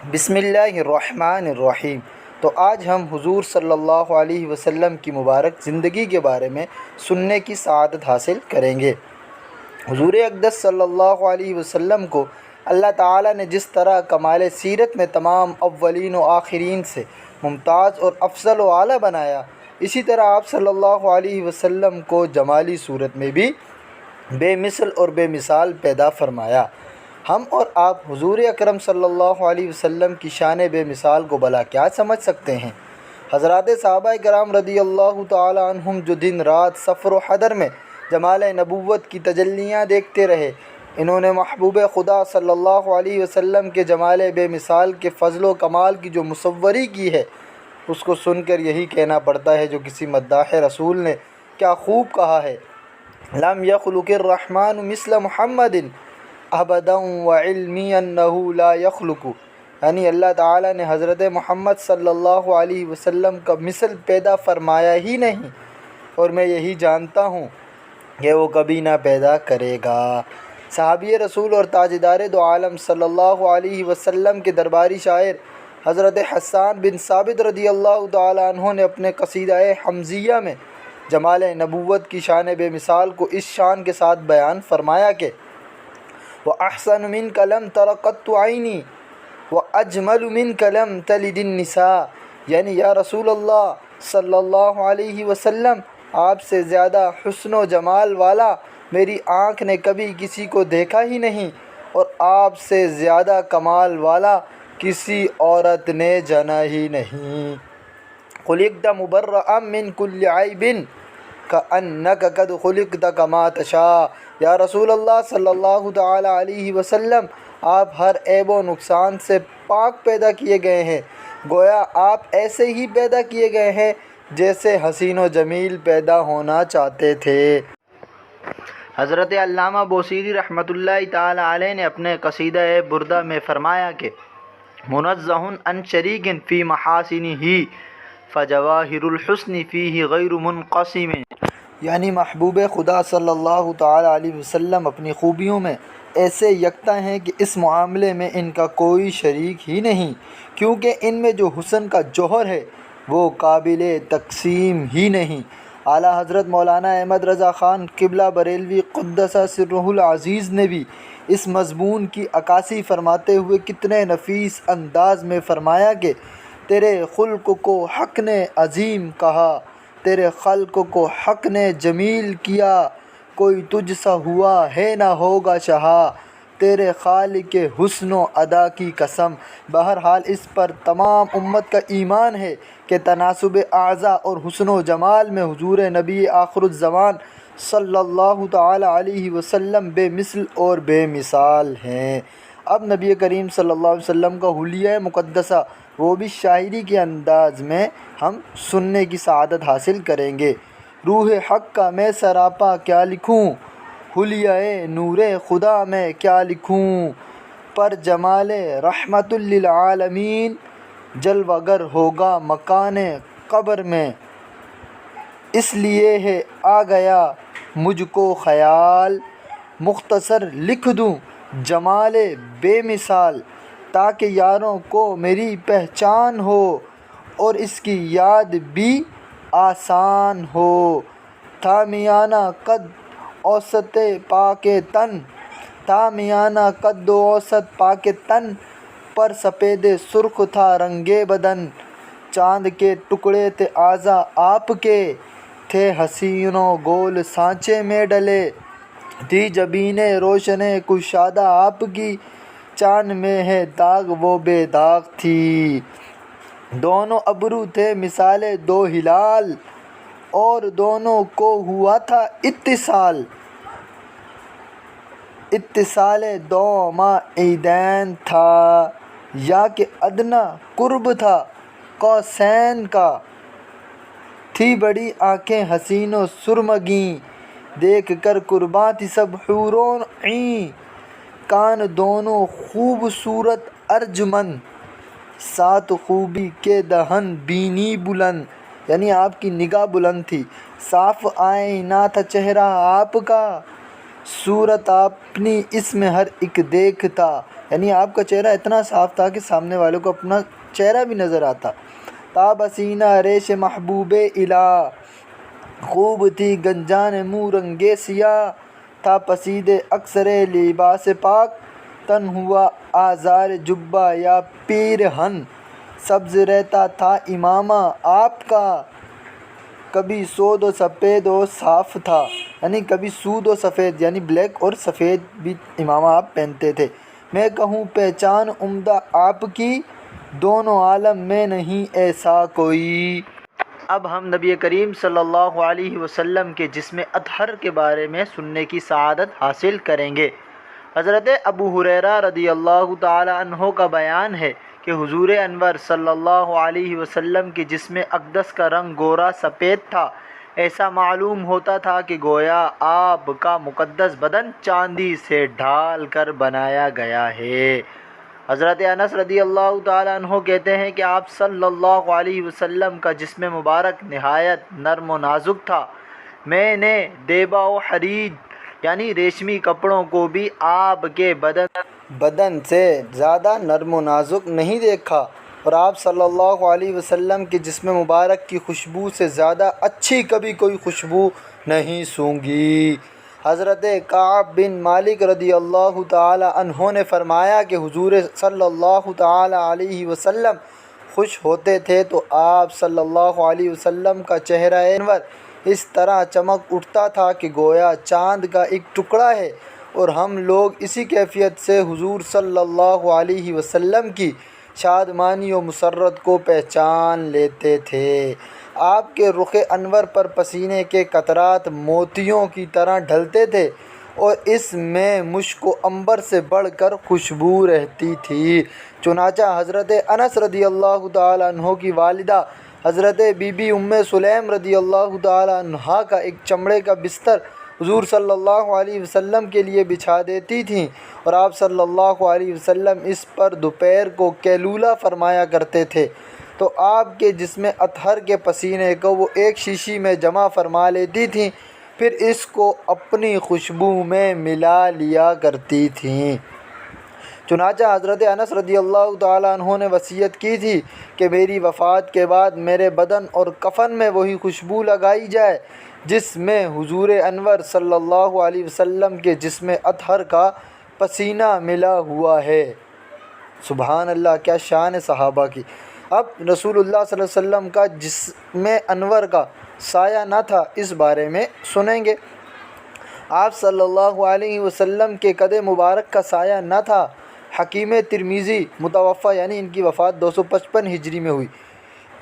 بسم اللہ الرحمن الرحیم۔ تو آج ہم حضور صلی اللہ علیہ وسلم کی مبارک زندگی کے بارے میں سننے کی سعادت حاصل کریں گے۔ حضور اقدس صلی اللہ علیہ وسلم کو اللہ تعالیٰ نے جس طرح کمال سیرت میں تمام اولین و آخرین سے ممتاز اور افضل و اعلیٰ بنایا، اسی طرح آپ صلی اللہ علیہ وسلم کو جمالی صورت میں بھی بے مثل اور بے مثال پیدا فرمایا۔ ہم اور آپ حضور اکرم صلی اللہ علیہ وسلم کی شان بے مثال کو بھلا کیا سمجھ سکتے ہیں؟ حضرات صحابہ کرام رضی اللہ تعالی عنہم جو دن رات سفر و حضر میں جمال نبوت کی تجلیاں دیکھتے رہے، انہوں نے محبوب خدا صلی اللہ علیہ وسلم کے جمال بے مثال کے فضل و کمال کی جو مصوری کی ہے، اس کو سن کر یہی کہنا پڑتا ہے جو کسی مداح رسول نے کیا خوب کہا ہے: لم یخلق الرحمن مثل محمد ابدا وعلمی انہ لا یخلق، یعنی اللہ تعالیٰ نے حضرت محمد صلی اللہ علیہ وسلم کا مثل پیدا فرمایا ہی نہیں، اور میں یہی جانتا ہوں کہ وہ کبھی نہ پیدا کرے گا۔ صحابی رسول اور تاجدار دو عالم صلی اللہ علیہ وسلم کے درباری شاعر حضرت حسان بن ثابت رضی اللہ تعالیٰ عنہ نے اپنے قصیدہ حمزیہ میں جمال نبوت کی شان بے مثال کو اس شان کے ساتھ بیان فرمایا کہ وَأَحْسَنُ مِنْكَ لَمْ تَرَ قَطُّ عَيْنِي وَأَجْمَلُ مِنْكَ لَمْ تَلِدِ النِّسَاء، یعنی یا رسول اللہ صلی اللہ علیہ وسلم، آپ سے زیادہ حسن و جمال والا میری آنکھ نے کبھی کسی کو دیکھا ہی نہیں، اور آپ سے زیادہ کمال والا کسی عورت نے جنا ہی نہیں۔ خلقت مبرأ من کل عیب کأنک قد خلقت کما تشاء، یا رسول اللہ صلی اللہ تعالی علیہ وسلم، آپ ہر عیب و نقصان سے پاک پیدا کیے گئے ہیں، گویا آپ ایسے ہی پیدا کیے گئے ہیں جیسے حسین و جمیل پیدا ہونا چاہتے تھے۔ حضرت علامہ بوصیری رحمۃ اللہ تعالی علیہ نے اپنے قصیدہ بردہ میں فرمایا کہ منزہ عن شریک فی محاسنہ فجواہر الحسن فیہ غیر منقسم، یعنی محبوب خدا صلی اللہ تعالی علیہ وسلم اپنی خوبیوں میں ایسے یکتا ہیں کہ اس معاملے میں ان کا کوئی شریک ہی نہیں، کیونکہ ان میں جو حسن کا جوہر ہے وہ قابل تقسیم ہی نہیں۔ اعلیٰ حضرت مولانا احمد رضا خان قبلہ بریلوی قدس سرہ العزیز نے بھی اس مضمون کی عکاسی فرماتے ہوئے کتنے نفیس انداز میں فرمایا کہ تیرے خلق کو حق نے عظیم کہا، تیرے خلق کو حق نے جمیل کیا، کوئی تجھ سا ہوا ہے نہ ہوگا شہا، تیرے خالق حسن و ادا کی قسم۔ بہرحال اس پر تمام امت کا ایمان ہے کہ تناسب اعضاء اور حسن و جمال میں حضور نبی آخر الزمان صلی اللہ تعالی علیہ وسلم بے مثل اور بے مثال ہیں۔ اب نبی کریم صلی اللہ علیہ وسلم کا حلیہ مقدسہ، وہ بھی شاعری کے انداز میں ہم سننے کی سعادت حاصل کریں گے۔ روح حق کا میں سراپا کیا لکھوں، حلیہ نور خدا میں کیا لکھوں، پر جمال رحمت للعالمین جلوہ گر ہوگا مکان قبر میں، اس لیے ہے آ گیا مجھ کو خیال، مختصر لکھ دوں جمال بے مثال، تاکہ یاروں کو میری پہچان ہو اور اس کی یاد بھی آسان ہو۔ تھا میانہ قد اوسط پاک تن، تھا میانہ قد و اوسط پاک تن، پر سپید سرخ تھا رنگ بدن، چاند کے ٹکڑے تھے اعضاء آپ کے، تھے حسین و گول سانچے میں ڈلے، تھی جبینِ روشن کشادہ آپ کی، چاند میں ہے داغ وہ بے داغ تھی، دونوں ابرو تھے مثال دو ہلال، اور دونوں کو ہوا تھا اتصال، اتصال دو مائدین تھا، یا کہ ادنیٰ قرب تھا قوسین کا، تھی بڑی آنکھیں حسین و سرمگیں، دیکھ کر قرباں تھی سب حور و عین، کان دونوں خوبصورت ارجمند، سات خوبی کے دہن بینی بلند، یعنی آپ کی نگاہ بلند تھی، صاف آئینہ تھا چہرہ آپ کا، صورت اپنی اس میں ہر ایک دیکھتا، یعنی آپ کا چہرہ اتنا صاف تھا کہ سامنے والوں کو اپنا چہرہ بھی نظر آتا۔ تاب سینہ ریش محبوب الہ، خوب تھی گنجان منہ رنگ سیاہ، تھا پسید اکثر لباس پاک، تن ہوا آزار جبہ یا پیرہن، سبز رہتا تھا امامہ آپ کا، کبھی سود و سفید و صاف تھا، یعنی کبھی سود و سفید یعنی بلیک اور سفید بھی امامہ آپ پہنتے تھے۔ میں کہوں پہچان عمدہ آپ کی، دونوں عالم میں نہیں ایسا کوئی۔ اب ہم نبی کریم صلی اللہ علیہ وسلم کے جسم اطہر کے بارے میں سننے کی سعادت حاصل کریں گے۔ حضرت ابو ہریرہ رضی اللہ تعالی عنہ کا بیان ہے کہ حضور انور صلی اللہ علیہ وسلم کے جسم اقدس کا رنگ گورا سفید تھا، ایسا معلوم ہوتا تھا کہ گویا آپ کا مقدس بدن چاندی سے ڈھال کر بنایا گیا ہے۔ حضرت انس رضی اللہ تعالیٰ عنہ کہتے ہیں کہ آپ صلی اللہ علیہ وسلم کا جسم مبارک نہایت نرم و نازک تھا، میں نے دیبا و حریر یعنی ریشمی کپڑوں کو بھی آپ کے بدن سے زیادہ نرم و نازک نہیں دیکھا، اور آپ صلی اللہ علیہ وسلم کے جسم مبارک کی خوشبو سے زیادہ اچھی کبھی کوئی خوشبو نہیں سونگھی۔ حضرت کعب بن مالک رضی اللہ تعالی عنہ نے فرمایا کہ حضور صلی اللہ تعالی علیہ وسلم خوش ہوتے تھے تو آپ صلی اللہ علیہ وسلم کا چہرہ انور اس طرح چمک اٹھتا تھا کہ گویا چاند کا ایک ٹکڑا ہے، اور ہم لوگ اسی کیفیت سے حضور صلی اللہ علیہ وسلم کی شادمانی و مسرت کو پہچان لیتے تھے۔ آپ کے رخ انور پر پسینے کے قطرات موتیوں کی طرح ڈھلتے تھے، اور اس میں مشک و عنبر سے بڑھ کر خوشبو رہتی تھی۔ چنانچہ حضرت انس رضی اللہ تعالیٰ عنہ کی والدہ حضرت بی بی ام سلیم رضی اللہ تعالیٰ عنہا کا ایک چمڑے کا بستر حضور صلی اللہ علیہ وسلم کے لیے بچھا دیتی تھیں، اور آپ صلی اللہ علیہ وسلم اس پر دوپہر کو قیلولہ فرمایا کرتے تھے، تو آپ کے جسم اطہر کے پسینے کو وہ ایک شیشی میں جمع فرما لیتی تھیں، پھر اس کو اپنی خوشبو میں ملا لیا کرتی تھیں۔ چنانچہ حضرت انس رضی اللہ تعالیٰ عنہ نے وصیت کی تھی کہ میری وفات کے بعد میرے بدن اور کفن میں وہی خوشبو لگائی جائے جس میں حضور انور صلی اللہ علیہ وسلم کے جسم اطہر کا پسینہ ملا ہوا ہے۔ سبحان اللہ، کیا شان ہے صحابہ کی۔ اب رسول اللہ صلی اللہ علیہ وسلم کا جسم انور کا سایہ نہ تھا، اس بارے میں سنیں گے۔ آپ صلی اللہ علیہ وسلم کے قد مبارک کا سایہ نہ تھا۔ حکیم ترمذی متوفی یعنی ان کی وفات 255 ہجری میں ہوئی۔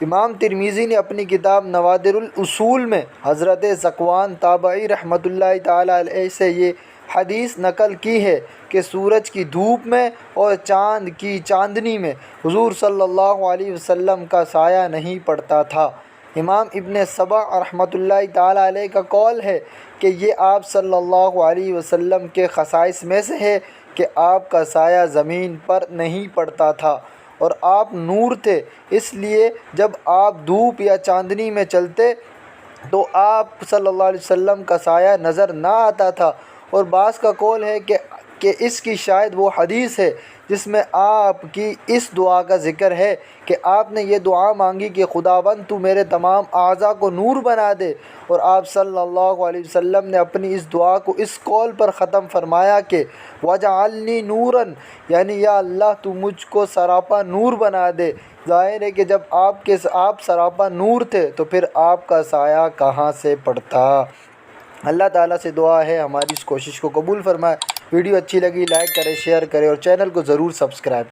امام ترمذی نے اپنی کتاب نوادر الاصول میں حضرت ذکوان تابعی رحمۃ اللہ تعالی علیہ سے یہ حدیث نقل کی ہے کہ سورج کی دھوپ میں اور چاند کی چاندنی میں حضور صلی اللہ علیہ وسلم کا سایہ نہیں پڑتا تھا۔ امام ابن سبع رحمۃ اللہ تعالی علیہ کا قول ہے کہ یہ آپ صلی اللہ علیہ وسلم کے خصائص میں سے ہے کہ آپ کا سایہ زمین پر نہیں پڑتا تھا، اور آپ نور تھے، اس لیے جب آپ دھوپ یا چاندنی میں چلتے تو آپ صلی اللہ علیہ وسلم کا سایہ نظر نہ آتا تھا۔ اور بعض کا قول ہے کہ اس کی شاید وہ حدیث ہے جس میں آپ کی اس دعا کا ذکر ہے کہ آپ نے یہ دعا مانگی کہ خداوند تو میرے تمام اعضاء کو نور بنا دے، اور آپ صلی اللہ علیہ وسلم نے اپنی اس دعا کو اس قول پر ختم فرمایا کہ وَجَعَلْنِي نُورًا، یعنی یا اللہ تو مجھ کو سراپا نور بنا دے۔ ظاہر ہے کہ جب آپ سراپا نور تھے تو پھر آپ کا سایہ کہاں سے پڑتا۔ اللہ تعالیٰ سے دعا ہے ہماری اس کوشش کو قبول فرمائے۔ ویڈیو اچھی لگی لائک کرے، شیئر کرے، اور چینل کو ضرور سبسکرائب